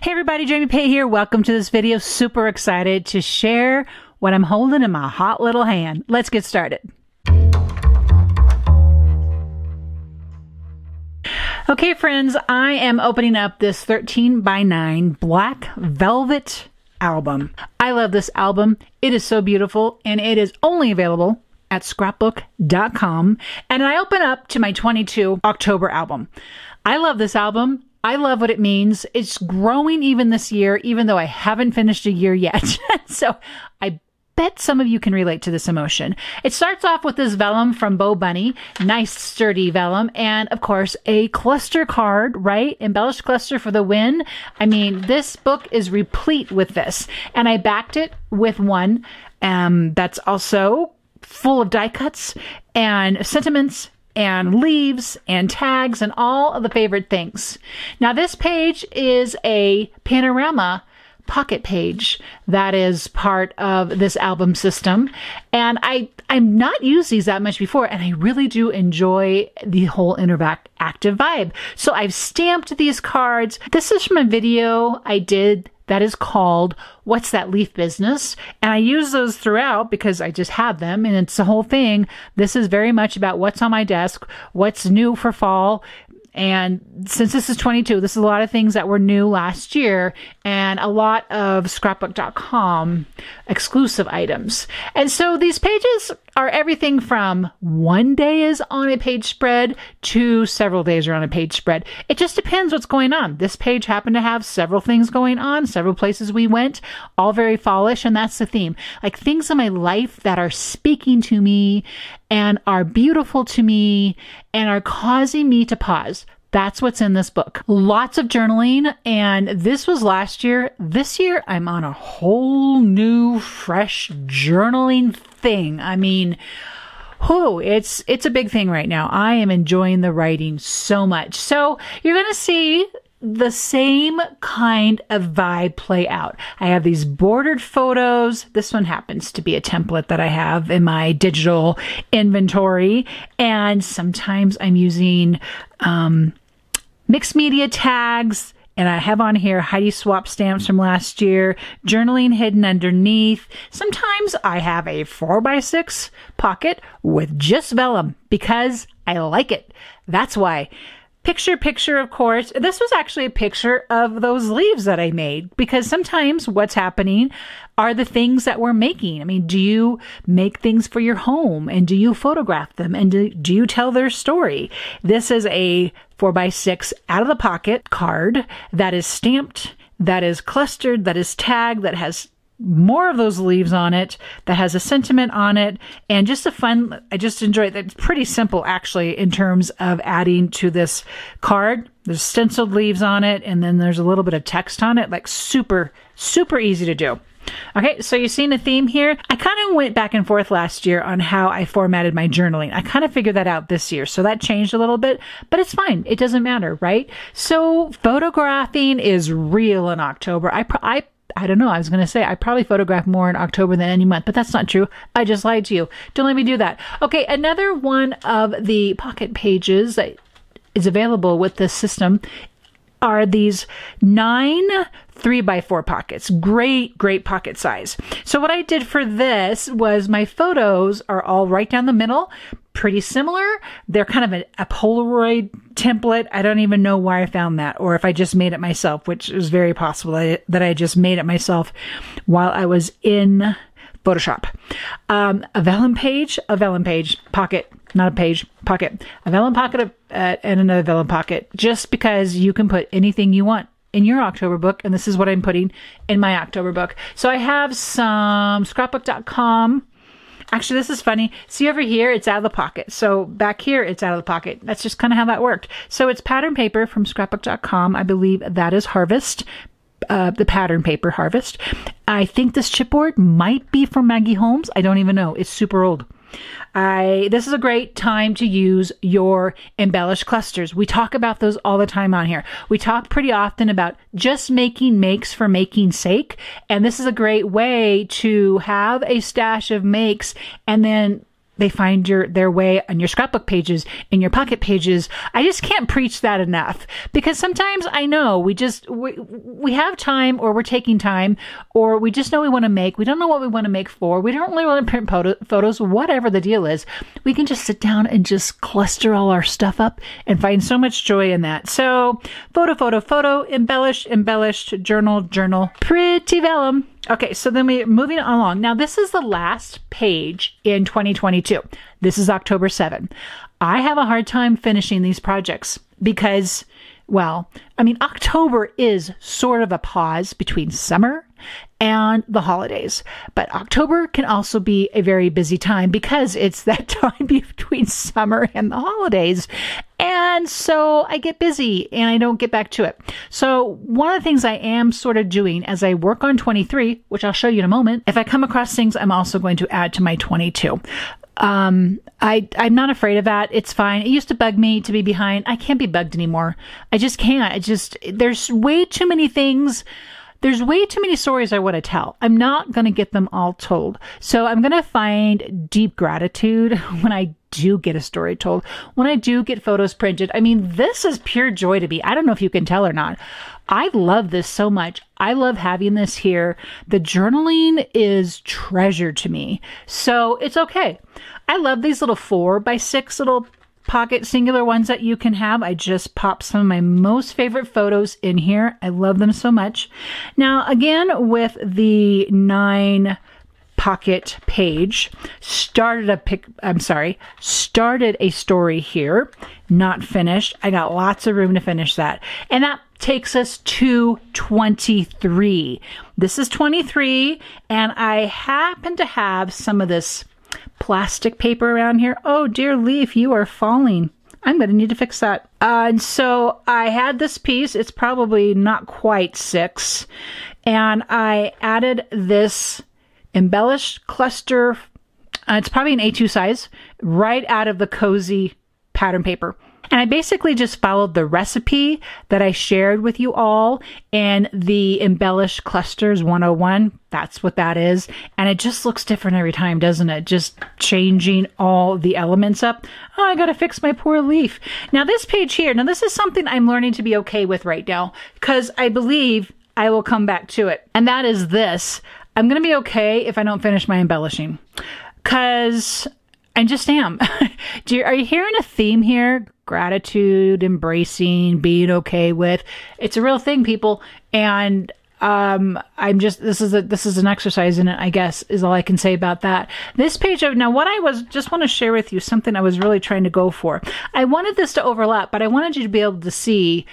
Hey everybody, Jamie Pay here. Welcome to this video. Super excited to share what I'm holding in my hot little hand. Let's get started. Okay friends, I am opening up this 13x9 black velvet album. I love this album. It is so beautiful and it is only available at ScrapbookCom. And I open up to my 22 October album. I love this album. I love what it means. It's growing even this year, even though I haven't finished a year yet. So I bet some of you can relate to this emotion. It starts off with this vellum from Bo Bunny, nice sturdy vellum, and of course a cluster card, right? Embellished cluster for the win. I mean, this book is replete with this, and I backed it with one that's also full of die cuts and sentiments and leaves and tags and all of the favorite things. Now this page is a panorama pocket page that is part of this album system. And I'm not used these that much before, and I really do enjoy the whole interactive vibe. So I've stamped these cards. This is from a video I did that is called What's That Leaf Business? And I use those throughout because I just have them and it's the whole thing. This is very much about what's on my desk, what's new for fall. And since this is 22, this is a lot of things that were new last year and a lot of ScrapbookCom exclusive items. And so these pages are everything from one day is on a page spread to several days are on a page spread. It just depends what's going on. This page happened to have several things going on, several places we went, all very fallish, and that's the theme. Like things in my life that are speaking to me and are beautiful to me and are causing me to pause. That's what's in this book. Lots of journaling, and this was last year. This year, I'm on a whole new, fresh journaling thing. I mean, it's a big thing right now. I am enjoying the writing so much. So you're going to see the same kind of vibe play out. I have these bordered photos. This one happens to be a template that I have in my digital inventory. And sometimes I'm using mixed media tags. And I have on here Heidi Swapp stamps from last year, journaling hidden underneath. Sometimes I have a 4x6 pocket with just vellum because I like it. That's why. Picture, of course. This was actually a picture of those leaves that I made because sometimes what's happening are the things that we're making. I mean, do you make things for your home and do you photograph them and do you tell their story? This is a 4x6 out of the pocket card that is stamped, that is clustered, that is tagged, that has more of those leaves on it, that has a sentiment on it, and just a fun, I just enjoy it. It's pretty simple actually in terms of adding to this card. There's stenciled leaves on it, and then there's a little bit of text on it, like super easy to do. Okay, so you've seen a theme here. I kind of went back and forth last year on how I formatted my journaling. I kind of figured that out this year, so that changed a little bit, but it's fine. It doesn't matter, right? So photographing is real in October. I don't know. I was going to say I probably photograph more in October than any month, but that's not true. I just lied to you. Don't let me do that. Okay, another one of the pocket pages that is available with this system are these 9 3x4 pockets. Great pocket size. So what I did for this was my photos are all right down the middle, pretty similar. They're kind of a Polaroid template. I don't even know why I found that, or if I just made it myself, which is very possible that I just made it myself while I was in Photoshop. A vellum page, pocket, not a page, pocket, a vellum pocket, and another vellum pocket, just because you can put anything you want in your October book, and this is what I'm putting in my October book. So I have some ScrapbookCom. Actually, this is funny. See over here, it's out of the pocket. So back here, it's out of the pocket. That's just kind of how that worked. So it's pattern paper from ScrapbookCom. I believe that is Harvest. The pattern paper Harvest. I think this chipboard might be from Maggie Holmes. I don't even know. It's super old. This is a great time to use your embellished clusters. We talk about those all the time on here. We talk pretty often about just making makes for making's sake. And this is a great way to have a stash of makes and then they find their way on your scrapbook pages, in your pocket pages. I just can't preach that enough, because sometimes I know we have time, or we're taking time, or we just know we want to make. We don't know what we want to make for. We don't really want to print photos, whatever the deal is. We can just sit down and just cluster all our stuff up and find so much joy in that. So photo, embellished, journal, pretty vellum. Okay, so then we're moving along. Now, this is the last page in 2022. This is October 7. I have a hard time finishing these projects because, well, I mean, October is sort of a pause between summer and the holidays. But October can also be a very busy time because it's that time between summer and the holidays. And so I get busy and I don't get back to it. So one of the things I am sort of doing as I work on 23, which I'll show you in a moment, if I come across things, I'm also going to add to my 22. I'm not afraid of that. It's fine. It used to bug me to be behind. I can't be bugged anymore. I just can't. There's way too many things. There's way too many stories I want to tell. I'm not going to get them all told. So I'm going to find deep gratitude when I do get a story told, when I do get photos printed. I mean, this is pure joy to me. I don't know if you can tell or not. I love this so much. I love having this here. The journaling is treasure to me. So it's okay. I love these little 4x6 little pocket singular ones that you can have. I just popped some of my most favorite photos in here. I love them so much. Now, again, with the 9 pocket page, started a story here, not finished. I got lots of room to finish that. And that takes us to 23. This is 23, and I happen to have some of this plastic paper around here. Oh, dear leaf, you are falling. I'm going to need to fix that. And so I had this piece. It's probably not quite 6. And I added this embellished cluster. It's probably an A2 size, right out of the cozy pattern paper. And I basically just followed the recipe that I shared with you all in the Embellished Clusters 101. That's what that is. And it just looks different every time, doesn't it? Just changing all the elements up. Oh, I got to fix my poor leaf. Now this page here, now this is something I'm learning to be okay with right now, because I believe I will come back to it. And that is this. I'm going to be okay if I don't finish my embellishing, because I just am. Are you hearing a theme here? Gratitude, embracing, being okay with. It's a real thing, people. And I'm just, this is an exercise in it, I guess, is all I can say about that. This page of, now what I want to share with you, something I was really trying to go for. I wanted this to overlap, but I wanted you to be able to see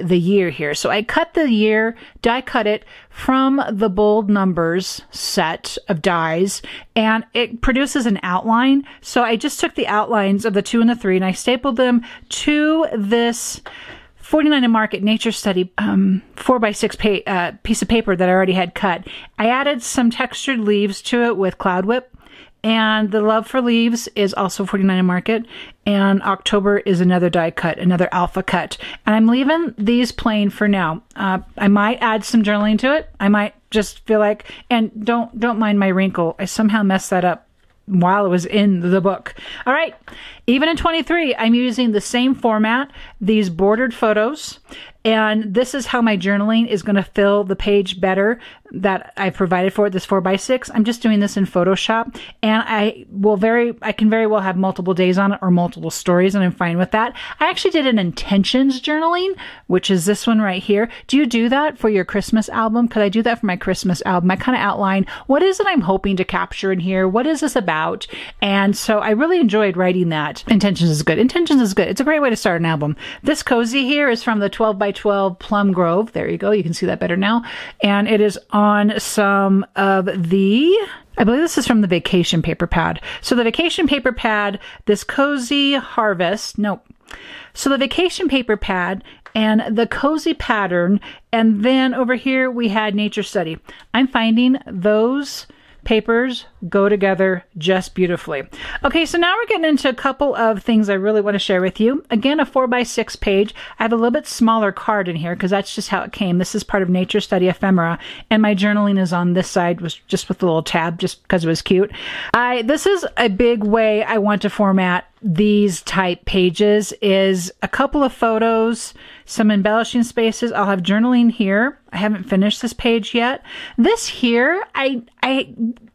the year here. So I cut the year, die cut it from the bold numbers set of dies, and it produces an outline. So I just took the outlines of the 2 and the 3 and I stapled them to this 49 and Market Nature Study 4x6 piece of paper that I already had cut. I added some textured leaves to it with Cloud Whip, and the Love for Leaves is also 49 and Market, and October is another die cut, another alpha cut. And I'm leaving these plain for now. I might add some journaling to it. I might just feel like, and don't mind my wrinkle. I somehow messed that up while it was in the book. All right. Even in 23, I'm using the same format, these bordered photos, and this is how my journaling is going to fill the page better that I provided for it, this 4x6. I'm just doing this in Photoshop, and I can very well have multiple days on it or multiple stories, and I'm fine with that. I actually did an intentions journaling, which is this one right here. Do you do that for your Christmas album? Because I do that for my Christmas album. I kind of outline what is it I'm hoping to capture in here? What is this about? And so I really enjoyed writing that. Intentions is good. Intentions is good. It's a great way to start an album. This cozy here is from the 12x12 Plum Grove. There you go. You can see that better now. And it is on some of the, I believe this is from the Vacation Paper Pad. So the Vacation Paper Pad, this Cozy Harvest, nope. So the Vacation Paper Pad and the Cozy Pattern, and then over here we had Nature Study. I'm finding those papers go together just beautifully. Okay, so now we're getting into a couple of things I really want to share with you. Again, a 4x6 page. I have a little bit smaller card in here because that's just how it came. This is part of Nature Study Ephemera, and my journaling is on this side, was just with a little tab, just because it was cute. This is a big way I want to format these type pages, is a couple of photos, some embellishing spaces. I'll have journaling here. I haven't finished this page yet. This here, I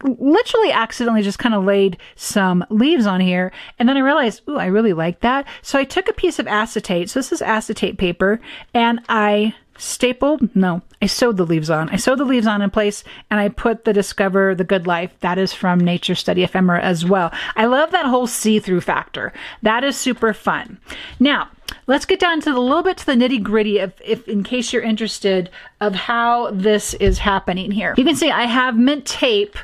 literally accidentally just kind of laid some leaves on here, and then I realized, ooh, I really like that. So I took a piece of acetate. So this is acetate paper, and I sewed the leaves on. I sewed the leaves on in place, and I put the Discover the Good Life. That is from Nature Study Ephemera as well. I love that whole see-through factor. That is super fun. Now, let's get down to a little bit to the nitty-gritty if in case you're interested of how this is happening here. You can see I have mint tape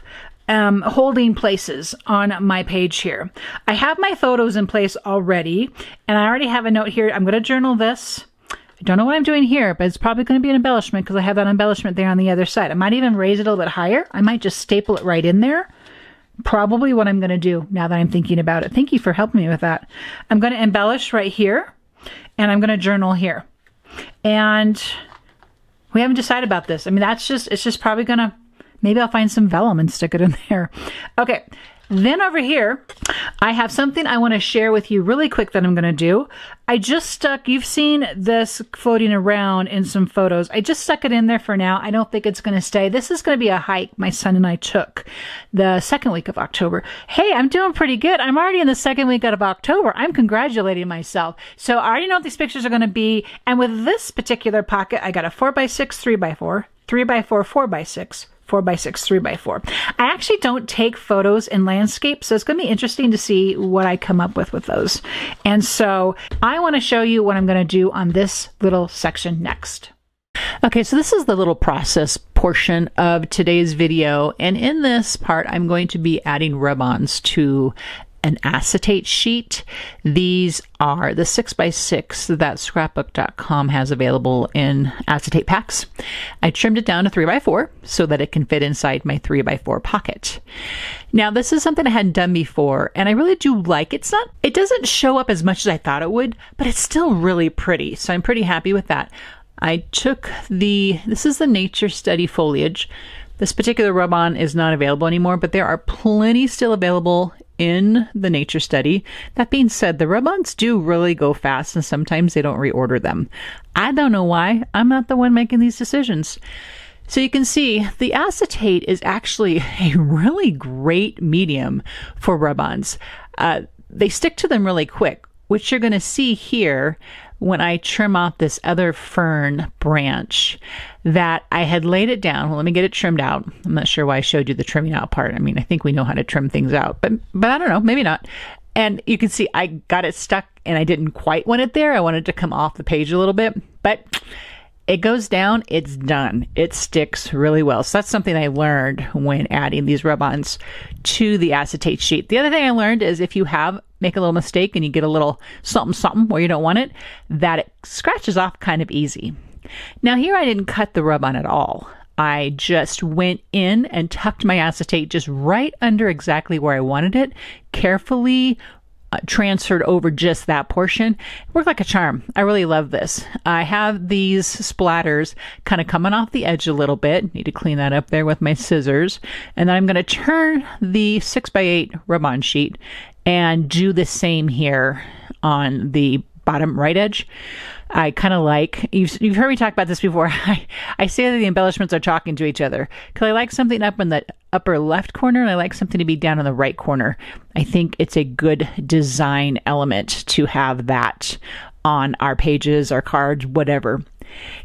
holding places on my page here. I have my photos in place already, and I already have a note here. I'm going to journal this. I don't know what I'm doing here, but it's probably going to be an embellishment because I have that embellishment there on the other side. I might even raise it a little bit higher. I might just staple it right in there. Probably what I'm going to do now that I'm thinking about it. Thank you for helping me with that. I'm going to embellish right here, and I'm going to journal here. And we haven't decided about this. I mean, it's just probably going to, maybe I'll find some vellum and stick it in there. Okay. Then over here, I have something I want to share with you really quick that I'm going to do. I just stuck, you've seen this floating around in some photos. I just stuck it in there for now. I don't think it's going to stay. This is going to be a hike my son and I took the second week of October. Hey, I'm doing pretty good. I'm already in the second week of October. I'm congratulating myself. So I already know what these pictures are going to be. And with this particular pocket, I got a 4x6, 3x4, 3x4, 4x6, 4x6, 3x4. I actually don't take photos in landscape, so it's going to be interesting to see what I come up with those. And so I want to show you what I'm going to do on this little section next. Okay, so this is the little process portion of today's video, and in this part I'm going to be adding rub-ons to an acetate sheet. These are the 6x6 that ScrapbookCom has available in acetate packs. I trimmed it down to 3x4 so that it can fit inside my 3x4 pocket. Now, this is something I hadn't done before, and I really do like it. It doesn't show up as much as I thought it would, but it's still really pretty, so I'm pretty happy with that. I took this is the Nature Study foliage. This particular rub-on is not available anymore, but there are plenty still available in the Nature Study. That being said, the rub-ons do really go fast, and sometimes they don't reorder them. I don't know why. I'm not the one making these decisions. So you can see the acetate is actually a really great medium for rub-ons. They stick to them really quick, which you're going to see here when I trim off this other fern branch that I had laid it down. Well, let me get it trimmed out. I'm not sure why I showed you the trimming out part. I mean, I think we know how to trim things out, but I don't know, maybe not. And you can see I got it stuck and I didn't quite want it there. I wanted to come off the page a little bit, but it goes down, it's done. It sticks really well. So that's something I learned when adding these rub-ons to the acetate sheet. The other thing I learned is if you make a little mistake and you get a little something where you don't want it, that it scratches off kind of easy. Now here I didn't cut the rub-on at all. I just went in and tucked my acetate just right under exactly where I wanted it, carefully transferred over just that portion. It worked like a charm. I really love this. I have these splatters kind of coming off the edge a little bit. Need to clean that up there with my scissors. And then I'm going to turn the 6x8 rub-on sheet and do the same here on the bottom right edge. I kind of like, you've heard me talk about this before. I say that the embellishments are talking to each other because I like something up in the upper left corner and I like something to be down in the right corner. I think it's a good design element to have that on our pages, our cards, whatever.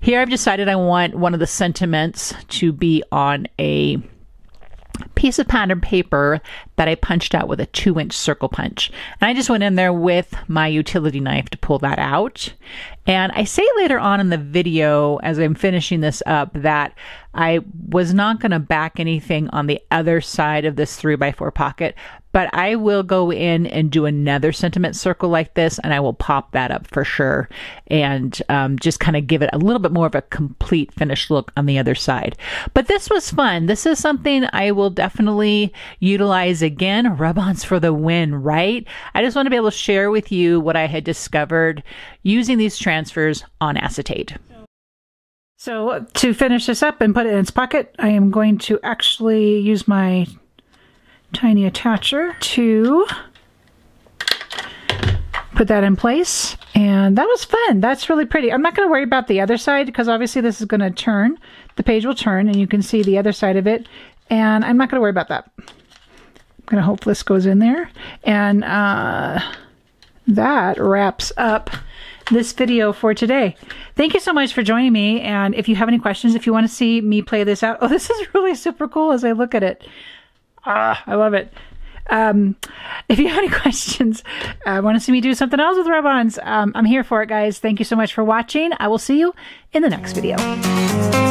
Here I've decided I want one of the sentiments to be on a piece of pattern paper that I punched out with a 2-inch circle punch. And I just went in there with my utility knife to pull that out. And I say later on in the video, as I'm finishing this up, that I was not going to back anything on the other side of this 3x4 pocket, but I will go in and do another sentiment circle like this, and I will pop that up for sure, and just kind of give it a little bit more of a complete finished look on the other side. But this was fun. This is something I will definitely utilize again. Rub-ons for the win, right? I just want to be able to share with you what I had discovered using these transfers on acetate. So to finish this up and put it in its pocket, I am going to actually use my tiny attacher to put that in place. And that was fun. That's really pretty. I'm not going to worry about the other side because obviously this is going to turn. The page will turn and you can see the other side of it. And I'm not going to worry about that. I'm going to hope this goes in there. And that wraps up this video for today. Thank you so much for joining me. And if you have any questions, if you want to see me play this out, oh, this is really super cool as I look at it. I love it. If you have any questions, want to see me do something else with rub-ons, I'm here for it, guys. Thank you so much for watching. I will see you in the next video.